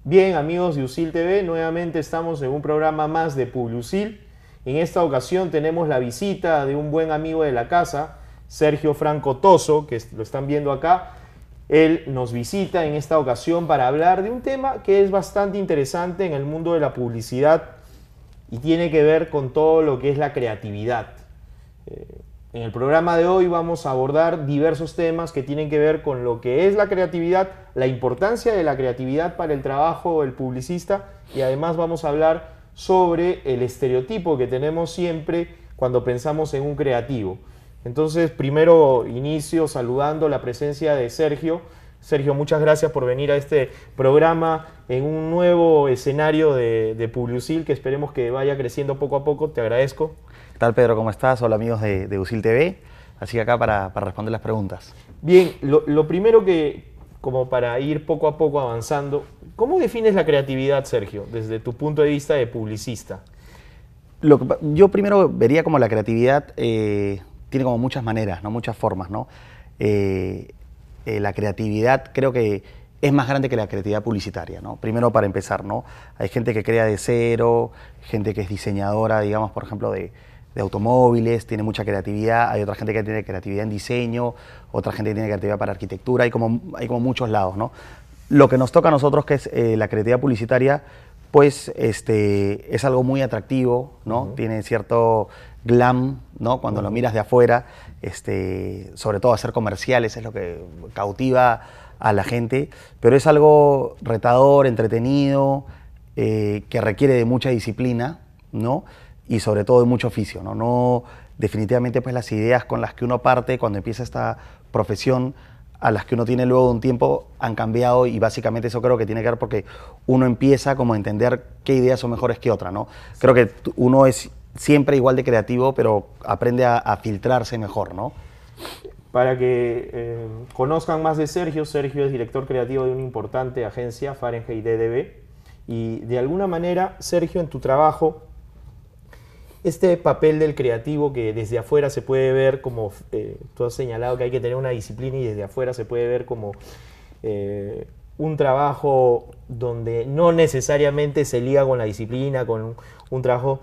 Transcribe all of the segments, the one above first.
Bien, amigos de USIL TV, nuevamente estamos en un programa más de Publiusil. En esta ocasión tenemos la visita de un buen amigo de la casa, Sergio Franco Toso, que lo están viendo acá. Él nos visita en esta ocasión para hablar de un tema que es bastante interesante en el mundo de la publicidad y tiene que ver con todo lo que es la creatividad. En el programa de hoy vamos a abordar diversos temas que tienen que ver con lo que es la creatividad, la importancia de la creatividad para el trabajo del publicista y además vamos a hablar sobre el estereotipo que tenemos siempre cuando pensamos en un creativo. Entonces, primero inicio saludando la presencia de Sergio. Sergio, muchas gracias por venir a este programa en un nuevo escenario de Publiusil que esperemos que vaya creciendo poco a poco. Te agradezco. ¿Qué tal, Pedro? ¿Cómo estás? Hola, amigos de USIL TV. Así que acá para responder las preguntas. Bien, lo primero que, como para ir poco a poco avanzando, ¿cómo defines la creatividad, Sergio, desde tu punto de vista de publicista? Yo primero vería como la creatividad tiene como muchas maneras, ¿no? Muchas formas, ¿no? La creatividad creo que es más grande que la creatividad publicitaria, ¿no? Primero, para empezar, ¿no? Hay gente que crea de cero, gente que es diseñadora, digamos, por ejemplo, de automóviles, tiene mucha creatividad. Hay otra gente que tiene creatividad en diseño, otra gente que tiene creatividad para arquitectura. Hay como muchos lados, ¿no? Lo que nos toca a nosotros, que es la creatividad publicitaria, pues es algo muy atractivo, ¿no? Tiene cierto glam, ¿no? Cuando lo miras de afuera, sobre todo hacer comerciales es lo que cautiva a la gente, pero es algo retador, entretenido, que requiere de mucha disciplina, ¿no? Y sobre todo de mucho oficio, ¿no? Definitivamente, pues las ideas con las que uno parte cuando empieza esta profesión, a las que uno tiene luego de un tiempo, han cambiado, y básicamente eso creo que tiene que ver porque uno empieza como a entender qué ideas son mejores que otras, ¿no? Creo que uno es siempre igual de creativo, pero aprende a filtrarse mejor, ¿no? Para que conozcan más de Sergio, Sergio es director creativo de una importante agencia, Fahrenheit DDB, y de alguna manera, Sergio, en tu trabajo, este papel del creativo que desde afuera se puede ver como, tú has señalado que hay que tener una disciplina y desde afuera se puede ver como un trabajo donde no necesariamente se liga con la disciplina, con un trabajo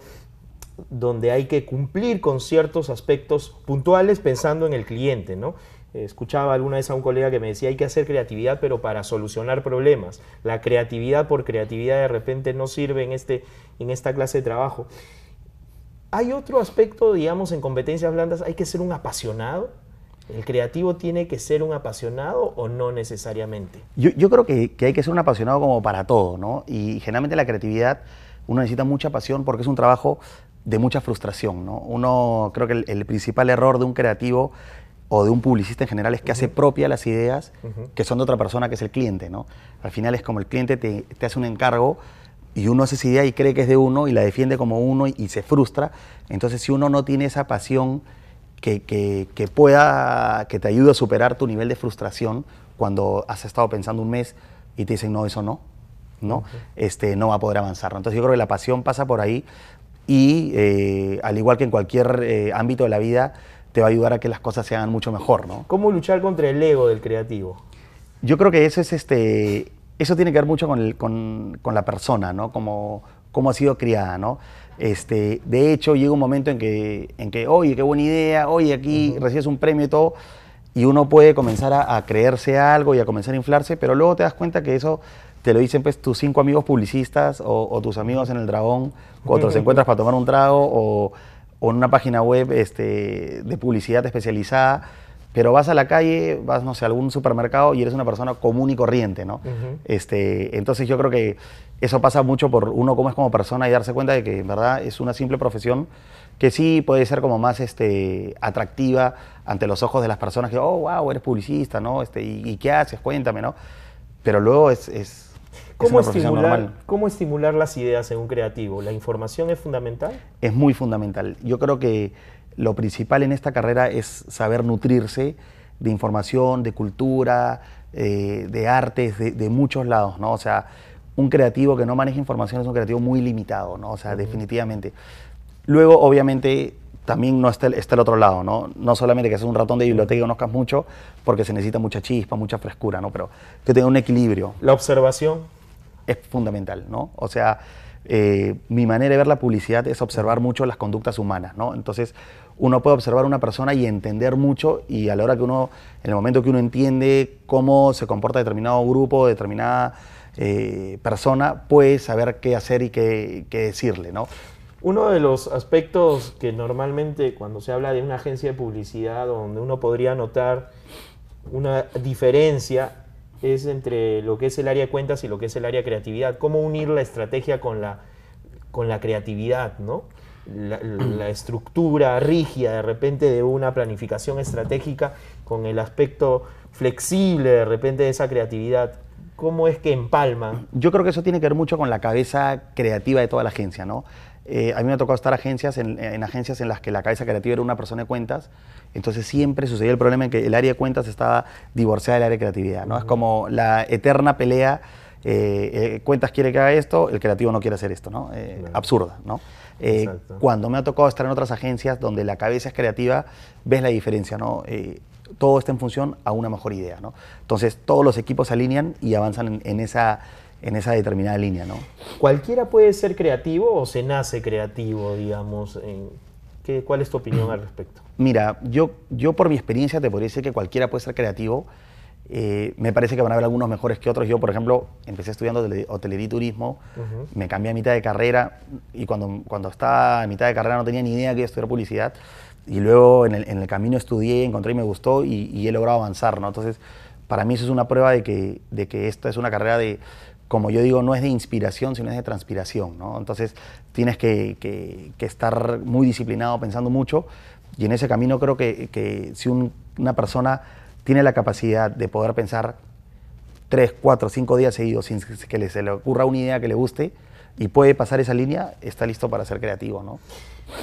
donde hay que cumplir con ciertos aspectos puntuales pensando en el cliente, ¿no? Escuchaba alguna vez a un colega que me decía hay que hacer creatividad pero para solucionar problemas. La creatividad por creatividad de repente no sirve en esta clase de trabajo. Hay otro aspecto, digamos, en competencias blandas, hay que ser un apasionado. ¿El creativo tiene que ser un apasionado o no necesariamente? Yo creo que hay que ser un apasionado como para todo, ¿no? Y generalmente la creatividad uno necesita mucha pasión porque es un trabajo de mucha frustración, ¿no? Creo que el principal error de un creativo o de un publicista en general es que hace propia las ideas que son de otra persona, que es el cliente, ¿no? Al final es como el cliente te hace un encargo y uno hace esa idea y cree que es de uno y la defiende como uno y se frustra. Entonces, si uno no tiene esa pasión que te ayude a superar tu nivel de frustración cuando has estado pensando un mes y te dicen, no, eso no va a poder avanzar, ¿no? Entonces, yo creo que la pasión pasa por ahí y al igual que en cualquier ámbito de la vida, te va a ayudar a que las cosas se hagan mucho mejor, ¿no? ¿Cómo luchar contra el ego del creativo? Yo creo que eso tiene que ver mucho con la persona, ¿no? Cómo ha sido criada, ¿no? De hecho, llega un momento en que oye, qué buena idea, oye, aquí recibes un premio y todo, y uno puede comenzar a creerse algo y a comenzar a inflarse, pero luego te das cuenta que eso te lo dicen pues tus 5 amigos publicistas o tus amigos en el Dragón cuando los encuentras para tomar un trago o en una página web de publicidad especializada. Pero vas a la calle, vas, no sé, a algún supermercado y eres una persona común y corriente, ¿no? Entonces yo creo que eso pasa mucho por uno cómo es como persona y darse cuenta de que en verdad es una simple profesión que sí puede ser como más atractiva ante los ojos de las personas que, oh, wow, eres publicista, ¿no? ¿Y qué haces? Cuéntame, ¿no? Pero luego es una profesión normal. ¿Cómo estimular las ideas en un creativo? ¿La información es fundamental? Es muy fundamental. Yo creo que lo principal en esta carrera es saber nutrirse de información, de cultura, de artes, de muchos lados, ¿no? O sea, un creativo que no maneja información es un creativo muy limitado, ¿no? O sea, definitivamente. Luego, obviamente, también no está el otro lado, ¿no? No solamente que seas un ratón de biblioteca y conozcas mucho, porque se necesita mucha chispa, mucha frescura, ¿no? Pero que tenga un equilibrio. La observación. es fundamental, ¿no? O sea, mi manera de ver la publicidad es observar mucho las conductas humanas, ¿no? Entonces, uno puede observar a una persona y entender mucho, y a la hora que uno, en el momento que uno entiende cómo se comporta determinado grupo, determinada persona, puede saber qué hacer y qué decirle, ¿no? Uno de los aspectos que normalmente cuando se habla de una agencia de publicidad, donde uno podría notar una diferencia, es entre lo que es el área de cuentas y lo que es el área de creatividad. Cómo unir la estrategia con la creatividad, ¿no? La estructura rígida de repente de una planificación estratégica con el aspecto flexible de repente de esa creatividad. ¿Cómo es que empalman? Yo creo que eso tiene que ver mucho con la cabeza creativa de toda la agencia, ¿no? A mí me ha tocado estar en agencias en las que la cabeza creativa era una persona de cuentas, entonces siempre sucedía el problema en que el área de cuentas estaba divorciada del área de creatividad, ¿no? Es como la eterna pelea, cuentas quiere que haga esto, el creativo no quiere hacer esto, ¿no? Claro. Absurda, ¿no? Cuando me ha tocado estar en otras agencias donde la cabeza es creativa, ves la diferencia, ¿no? Todo está en función a una mejor idea, ¿no? Entonces todos los equipos se alinean y avanzan en esa determinada línea, ¿no? ¿Cualquiera puede ser creativo o se nace creativo, digamos? ¿Cuál es tu opinión al respecto? Mira, yo por mi experiencia te podría decir que cualquiera puede ser creativo. Me parece que van a haber algunos mejores que otros. Yo, por ejemplo, empecé estudiando hotelería y turismo, me cambié a mitad de carrera y cuando estaba a mitad de carrera no tenía ni idea que iba a estudiar publicidad, y luego en el camino estudié, encontré y me gustó y he logrado avanzar, ¿no? Entonces, para mí eso es una prueba de que esta es una carrera de, como yo digo, no es de inspiración, sino es de transpiración, ¿no? Entonces, tienes que estar muy disciplinado, pensando mucho, y en ese camino creo que si una persona tiene la capacidad de poder pensar 3, 4, 5 días seguidos sin que se le ocurra una idea que le guste y puede pasar esa línea, está listo para ser creativo, ¿no?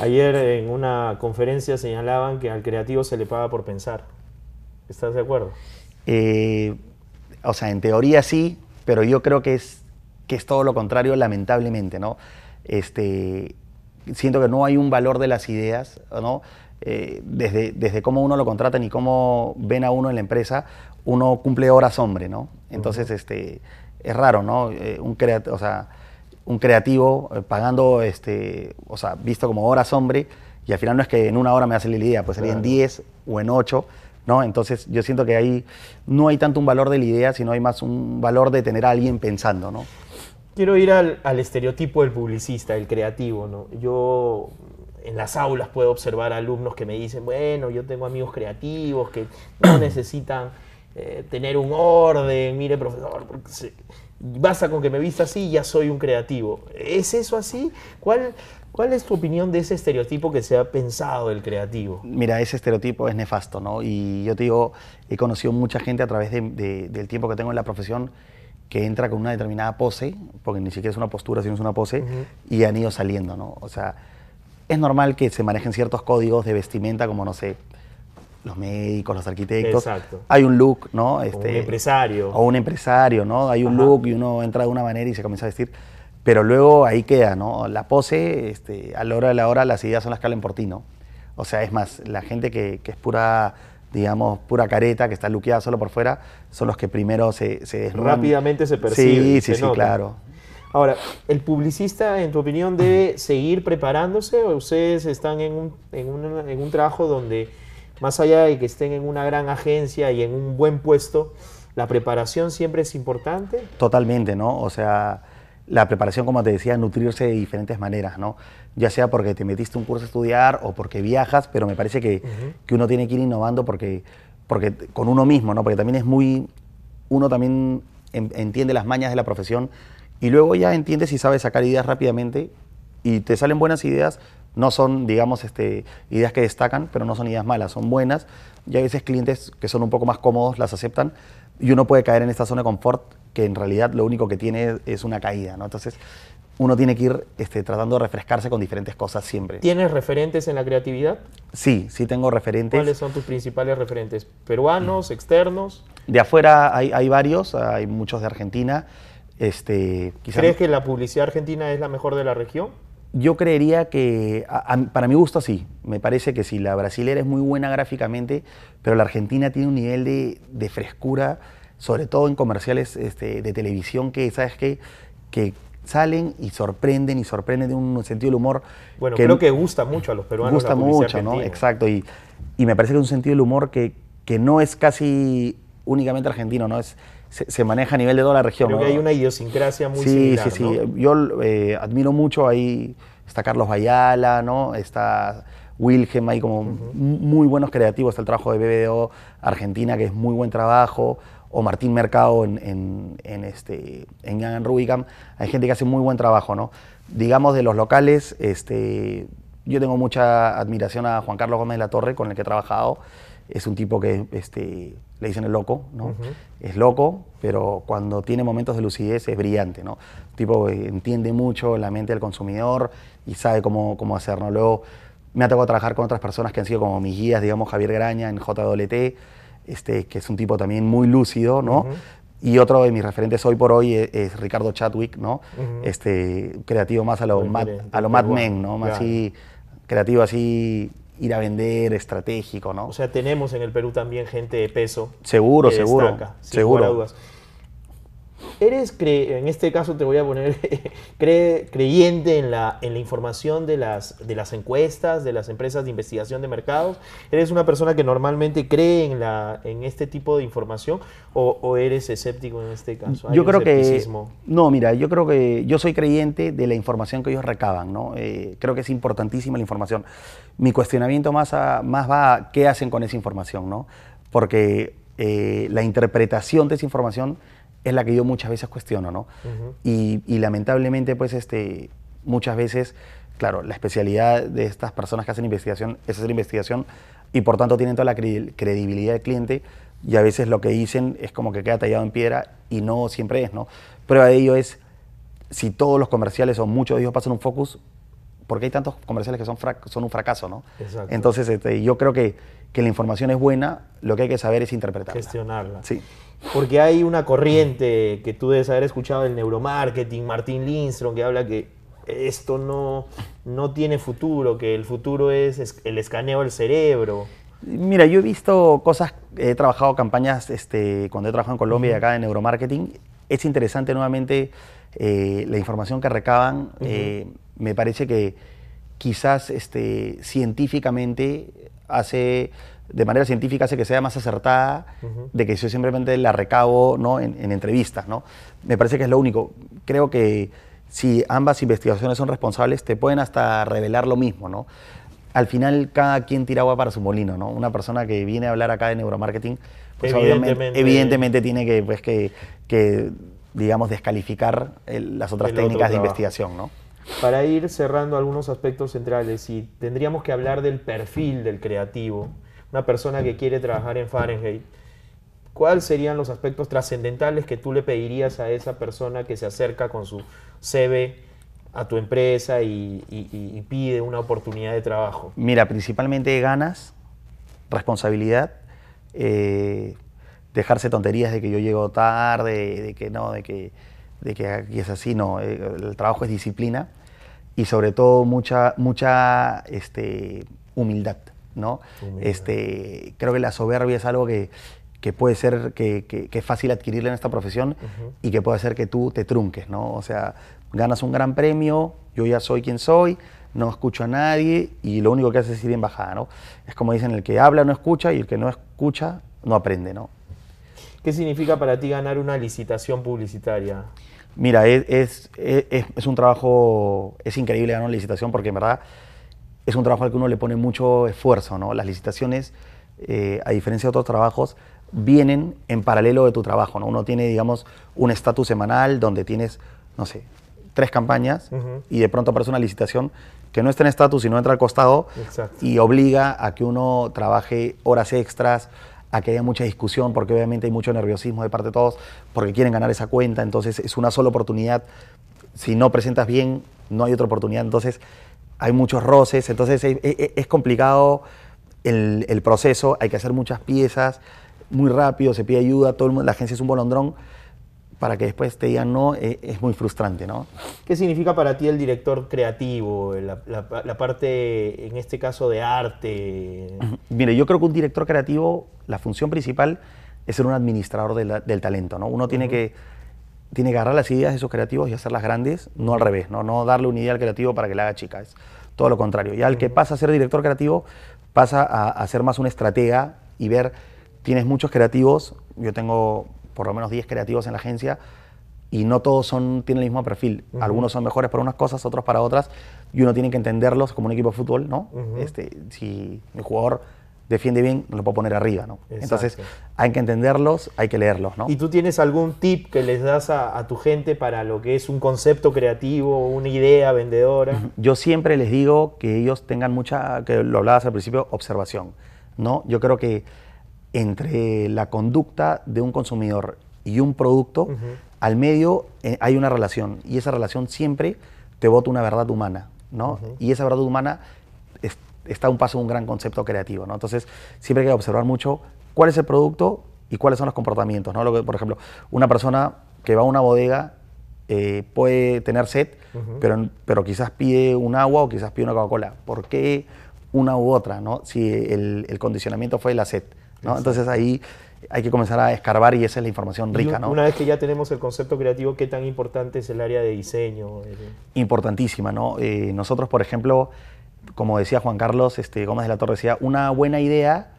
Ayer en una conferencia señalaban que al creativo se le paga por pensar. ¿Estás de acuerdo? O sea, en teoría sí, pero yo creo que es todo lo contrario, lamentablemente, ¿no? Siento que no hay un valor de las ideas, ¿no? Desde cómo uno lo contratan y cómo ven a uno en la empresa, uno cumple horas hombre, ¿no? Entonces, es raro, ¿no? Un creativo pagando, o sea, visto como horas hombre, y al final no es que en una hora me hace la idea, pues sería en 10 o en 8, ¿no? Entonces yo siento que ahí no hay tanto un valor de la idea, sino hay más un valor de tener a alguien pensando, ¿no? Quiero ir al estereotipo del publicista, el creativo, ¿no? Yo en las aulas puedo observar alumnos que me dicen, bueno, yo tengo amigos creativos que no necesitan tener un orden, mire, profesor, porque basta con que me vista así y ya soy un creativo. ¿Es eso así? ¿Cuál es tu opinión de ese estereotipo que se ha pensado del creativo? Mira, ese estereotipo es nefasto, ¿no? Y yo te digo, he conocido mucha gente a través del tiempo que tengo en la profesión que entra con una determinada pose, porque ni siquiera es una postura, sino es una pose, y han ido saliendo, ¿no? O sea, es normal que se manejen ciertos códigos de vestimenta, como, no sé, los médicos, los arquitectos. Exacto. Hay un look, ¿no? O un empresario. O un empresario, ¿no? Hay un look y uno entra de una manera y se comienza a vestir. Pero luego ahí queda, ¿no? La pose, a la hora de la hora, las ideas son las que hablan por ti, ¿no? O sea, es más, la gente que es pura, digamos, pura careta, que está luqueada solo por fuera, son los que primero se desnudan. Rápidamente se percibe. Sí, claro. Ahora, ¿el publicista, en tu opinión, debe seguir preparándose o ustedes están en un trabajo donde, más allá de que estén en una gran agencia y en un buen puesto, la preparación siempre es importante? Totalmente, ¿no? O sea, la preparación, como te decía, nutrirse de diferentes maneras, ¿no? Ya sea porque te metiste un curso a estudiar o porque viajas, pero me parece que uno tiene que ir innovando porque con uno mismo, ¿no? Porque también uno también entiende las mañas de la profesión y luego ya entiendes y sabes sacar ideas rápidamente y te salen buenas ideas. No son, digamos, ideas que destacan, pero no son ideas malas, son buenas. Y a veces clientes que son un poco más cómodos las aceptan y uno puede caer en esta zona de confort que en realidad lo único que tiene es una caída, ¿no? Entonces, uno tiene que ir tratando de refrescarse con diferentes cosas siempre. ¿Tienes referentes en la creatividad? Sí tengo referentes. ¿Cuáles son tus principales referentes? ¿Peruanos, externos? De afuera hay varios, hay muchos de Argentina. ¿Crees que la publicidad argentina es la mejor de la región? Yo creería que, para mi gusto sí, me parece que sí, la brasilera es muy buena gráficamente, pero la argentina tiene un nivel de frescura, sobre todo en comerciales de televisión, que sabes que que salen y sorprenden de un sentido del humor. Bueno, creo que gusta mucho a los peruanos. Gusta mucho, ¿no? Exacto. Y me parece que es un sentido del humor que no es casi únicamente argentino, ¿no? Se maneja a nivel de toda la región. Creo que hay una idiosincrasia muy similar, sí. ¿no? Yo admiro mucho, ahí está Carlos Ayala, ¿no? Está Wilhelm, hay como muy buenos creativos. Está el trabajo de BBDO Argentina, que es muy buen trabajo, o Martín Mercado en Young & Rubicam. Hay gente que hace muy buen trabajo, ¿no? Digamos, de los locales, yo tengo mucha admiración a Juan Carlos Gómez de la Torre, con el que he trabajado. Es un tipo que le dicen el loco, ¿no? Es loco, pero cuando tiene momentos de lucidez es brillante, ¿no? Un tipo que entiende mucho la mente del consumidor y sabe cómo hacerlo. Luego me ha tocado trabajar con otras personas que han sido como mis guías, digamos Javier Graña en JWT, que es un tipo también muy lúcido, ¿no? Y otro de mis referentes hoy por hoy es Ricardo Chadwick, ¿no? Creativo más a lo Mad Men, ¿no? Más así, creativo así, ir a vender, estratégico, ¿no? O sea, tenemos en el Perú también gente de peso. Seguro. Sin lugar a dudas. ¿Eres, en este caso te voy a poner, creyente en la información de las encuestas, de las empresas de investigación de mercados? ¿Eres una persona que normalmente cree en este tipo de información o eres escéptico en este caso? Yo creo que... No, mira, yo creo que yo soy creyente de la información que ellos recaban, ¿no? Creo que es importantísima la información. Mi cuestionamiento más va a qué hacen con esa información, ¿no? Porque la interpretación de esa información es la que yo muchas veces cuestiono, ¿no? Y lamentablemente, pues, muchas veces, claro, la especialidad de estas personas que hacen investigación es hacer investigación y por tanto tienen toda la credibilidad del cliente y a veces lo que dicen es como que queda tallado en piedra y no siempre es, ¿no? Prueba de ello es, si todos los comerciales o muchos de ellos pasan un focus, ¿por qué hay tantos comerciales que son un fracaso, ¿no? Exacto. Entonces, yo creo que la información es buena, lo que hay que saber es interpretarla. Gestionarla. Sí. Porque hay una corriente que tú debes haber escuchado del neuromarketing, Martín Lindstrom, que habla que esto no tiene futuro, que el futuro es el escaneo del cerebro. Mira, yo he visto cosas, he trabajado campañas cuando he trabajado en Colombia y acá en neuromarketing. Es interesante nuevamente la información que recaban. Me parece que quizás científicamente de manera científica hace que sea más acertada de que yo simplemente la recabo, ¿no? en entrevistas, ¿no? Me parece que es lo único. Creo que si ambas investigaciones son responsables, te pueden hasta revelar lo mismo, ¿no? Al final, cada quien tira agua para su molino, ¿no? Una persona que viene a hablar acá de neuromarketing, pues evidentemente tiene que digamos, descalificar las otras técnicas de investigación, ¿no? Para ir cerrando algunos aspectos centrales, si tendríamos que hablar del perfil del creativo, una persona que quiere trabajar en Fahrenheit, ¿cuáles serían los aspectos trascendentales que tú le pedirías a esa persona que se acerca con su CV a tu empresa y pide una oportunidad de trabajo? Mira, principalmente ganas, responsabilidad, dejarse tonterías de que yo llego tarde, de que aquí es así, no, el trabajo es disciplina y sobre todo mucha humildad, ¿no? Creo que la soberbia es algo que puede ser, que es fácil adquirirla en esta profesión y que puede hacer que tú te trunques, ¿no? O sea, ganas un gran premio, yo ya soy quien soy, no escucho a nadie y lo único que haces es ir en bajada, ¿no? Es como dicen, el que habla no escucha y el que no escucha no aprende, ¿no? ¿Qué significa para ti ganar una licitación publicitaria? Mira, es un trabajo, es increíble ganar una licitación porque en verdad es un trabajo al que uno le pone mucho esfuerzo, ¿no? Las licitaciones, a diferencia de otros trabajos, vienen en paralelo de tu trabajo, ¿no? Uno tiene, digamos, un estatus semanal donde tienes, no sé, 3 campañas y de pronto aparece una licitación que no está en estatus y no entra al costado. Exacto. Y obliga a que uno trabaje horas extras, a que haya mucha discusión, porque obviamente hay mucho nerviosismo de parte de todos, porque quieren ganar esa cuenta, entonces es una sola oportunidad. Si no presentas bien, no hay otra oportunidad, entonces hay muchos roces, entonces es complicado el proceso, hay que hacer muchas piezas, muy rápido, se pide ayuda, todo el mundo, la agencia es un bolondrón, para que después te digan no, es muy frustrante, ¿no? ¿Qué significa para ti el director creativo, la parte, en este caso, de arte? Mire, yo creo que un director creativo, la función principal es ser un administrador del talento, ¿no? Uno tiene que tiene que agarrar las ideas de esos creativos y hacerlas grandes, no al revés, no darle una idea al creativo para que la haga chica, es todo lo contrario. Ya el que pasa a ser director creativo pasa a ser más un estratega y ver, tienes muchos creativos, yo tengo por lo menos 10 creativos en la agencia y no todos tienen el mismo perfil. Algunos son mejores para unas cosas, otros para otras, y uno tiene que entenderlos como un equipo de fútbol, ¿no? Si mi jugador defiende bien, no lo puedo poner arriba, ¿no? Exacto. Entonces hay que entenderlos, hay que leerlos, ¿no? ¿Y tú tienes algún tip que les das a tu gente para lo que es un concepto creativo, una idea vendedora? Yo siempre les digo que ellos tengan mucha, que lo hablabas al principio, observación, ¿no? Yo creo que entre la conducta de un consumidor y un producto, al medio hay una relación, y esa relación siempre te bota una verdad humana, ¿no? Y esa verdad humana está a un paso de un gran concepto creativo, ¿no? Entonces, siempre hay que observar mucho cuál es el producto y cuáles son los comportamientos, ¿no? Por ejemplo, una persona que va a una bodega puede tener sed, pero quizás pide un agua o quizás pide una Coca-Cola. ¿Por qué una u otra, no? Si el condicionamiento fue la sed, ¿no? Entonces ahí hay que comenzar a escarbar y esa es la información rica, ¿no? Una vez que ya tenemos el concepto creativo, ¿qué tan importante es el área de diseño? Importantísima, ¿no? Nosotros, por ejemplo, como decía Juan Carlos Gómez de la Torre, decía, una buena idea,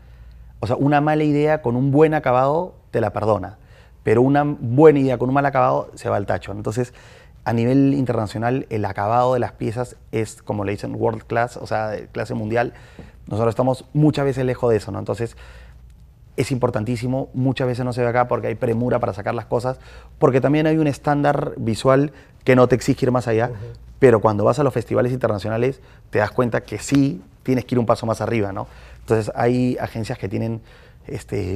o sea, una mala idea con un buen acabado te la perdona, pero una buena idea con un mal acabado se va al tacho. Entonces, a nivel internacional, el acabado de las piezas es, como le dicen, world class, o sea, de clase mundial. Nosotros estamos muchas veces lejos de eso, ¿no? Entonces, es importantísimo, muchas veces no se ve acá porque hay premura para sacar las cosas, porque también hay un estándar visual que no te exige ir más allá, pero cuando vas a los festivales internacionales te das cuenta que sí tienes que ir un paso más arriba, ¿no? Entonces hay agencias que tienen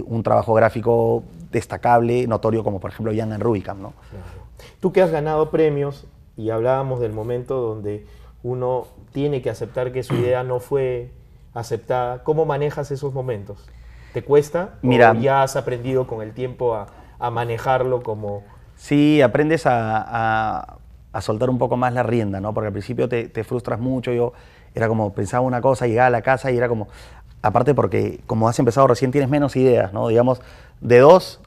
un trabajo gráfico destacable, notorio, como por ejemplo Young & Rubicam, ¿no? Claro. Tú que has ganado premios, y hablábamos del momento donde uno tiene que aceptar que su idea no fue aceptada, ¿cómo manejas esos momentos? ¿Te cuesta? Mira, ¿O ya has aprendido con el tiempo a manejarlo como...? Sí, aprendes a soltar un poco más la rienda, ¿no? Porque al principio te frustras mucho. Yo era como, pensaba una cosa, llegaba a la casa y era como... Aparte porque como has empezado recién tienes menos ideas, ¿no? Digamos, de 2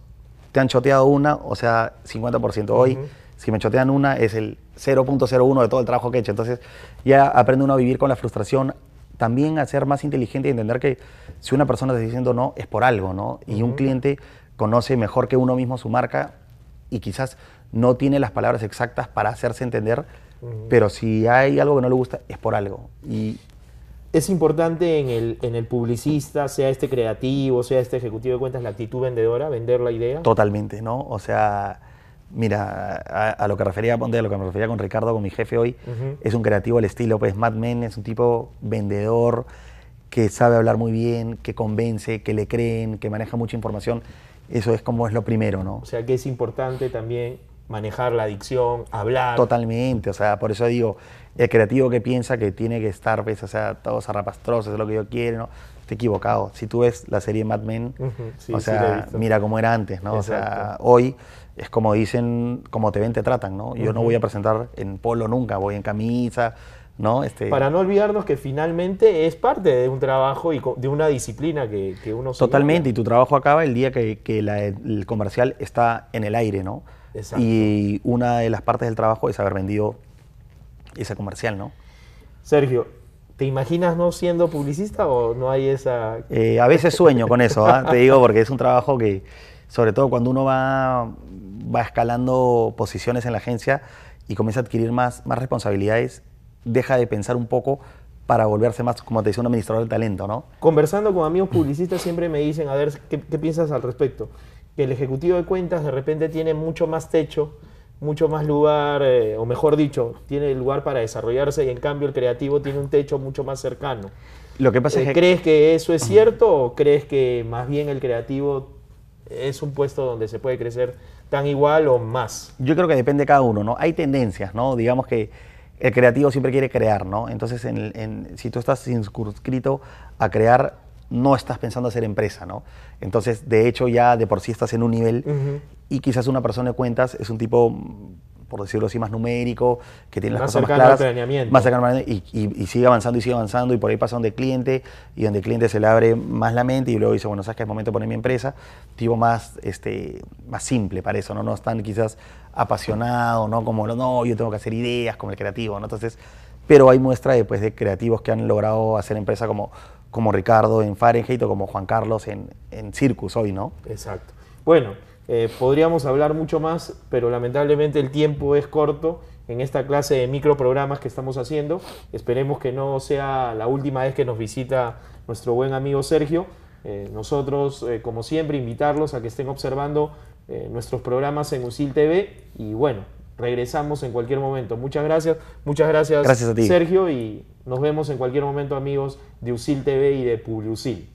te han choteado una, o sea, 50%. Hoy, si me chotean una, es el 0.01 de todo el trabajo que he hecho. Entonces ya aprende uno a vivir con la frustración, también a ser más inteligente y entender que si una persona te está diciendo no, es por algo, ¿no? Y un cliente conoce mejor que uno mismo su marca y quizás no tiene las palabras exactas para hacerse entender, pero si hay algo que no le gusta, es por algo. Y es importante en el publicista, sea este creativo, sea este ejecutivo de cuentas, la actitud vendedora, vender la idea. Totalmente, ¿no? O sea, mira, a lo que refería, ponte, a lo que me refería con Ricardo, con mi jefe hoy, es un creativo al estilo, pues, Mad Men, es un tipo vendedor que sabe hablar muy bien, que convence, que le creen, que maneja mucha información. Eso es como es lo primero, ¿no? O sea, que es importante también manejar la adicción, hablar. Totalmente, o sea, por eso digo, el creativo que piensa que tiene que estar, pues, o sea, todos zarrapastrosos, es lo que yo quiero, ¿no? Estoy equivocado. Si tú ves la serie Mad Men, Sí, o sea, sí, mira cómo era antes, ¿no? Exacto. O sea, hoy es como dicen, como te ven, te tratan, ¿no? Yo no voy a presentar en polo nunca, voy en camisa, ¿no? Para no olvidarnos que finalmente es parte de un trabajo y de una disciplina que uno se Totalmente, lleva. y tu trabajo acaba el día que el comercial está en el aire, ¿no? Exacto. Y una de las partes del trabajo es haber vendido ese comercial, ¿no? Sergio, ¿te imaginas no siendo publicista o no hay esa...? A veces sueño con eso, ¿eh? Te digo, porque es un trabajo que, sobre todo cuando uno va escalando posiciones en la agencia y comienza a adquirir más responsabilidades, deja de pensar un poco para volverse más, como te decía, un administrador de talento, ¿no? Conversando con amigos publicistas siempre me dicen, a ver, ¿qué piensas al respecto? Que el ejecutivo de cuentas de repente tiene mucho más techo, mucho más lugar, o mejor dicho, tiene lugar para desarrollarse y en cambio el creativo tiene un techo mucho más cercano. Lo que pasa es que... ¿Crees que eso es cierto o crees que más bien el creativo es un puesto donde se puede crecer tan igual o más? Yo creo que depende de cada uno, ¿no? Hay tendencias, ¿no? Digamos que el creativo siempre quiere crear, ¿no? Entonces, si tú estás inscrito a crear, no estás pensando hacer empresa, ¿no? Entonces, de hecho, ya de por sí estás en un nivel y quizás una persona de cuentas es un tipo por decirlo así, más numérico, que tiene las Más cosas más cercano al claras, planeamiento. más cercano al planeamiento, y sigue avanzando, y por ahí pasa donde el cliente, y donde el cliente se le abre más la mente, y luego dice, bueno, sabes que es momento de poner mi empresa, tipo más, más simple para eso, ¿no? No es tan quizás apasionado, ¿no? Como, no, yo tengo que hacer ideas, como el creativo, ¿no? Entonces, pero hay muestra después de creativos que han logrado hacer empresa como Ricardo en Fahrenheit o como Juan Carlos en Circus hoy, ¿no? Exacto. Bueno, podríamos hablar mucho más, pero lamentablemente el tiempo es corto en esta clase de microprogramas que estamos haciendo. Esperemos que no sea la última vez que nos visita nuestro buen amigo Sergio. Nosotros, como siempre, invitarlos a que estén observando nuestros programas en USIL TV y bueno, regresamos en cualquier momento. Muchas gracias Gracias a ti. Sergio, y nos vemos en cualquier momento, amigos de USIL TV y de Publiusil.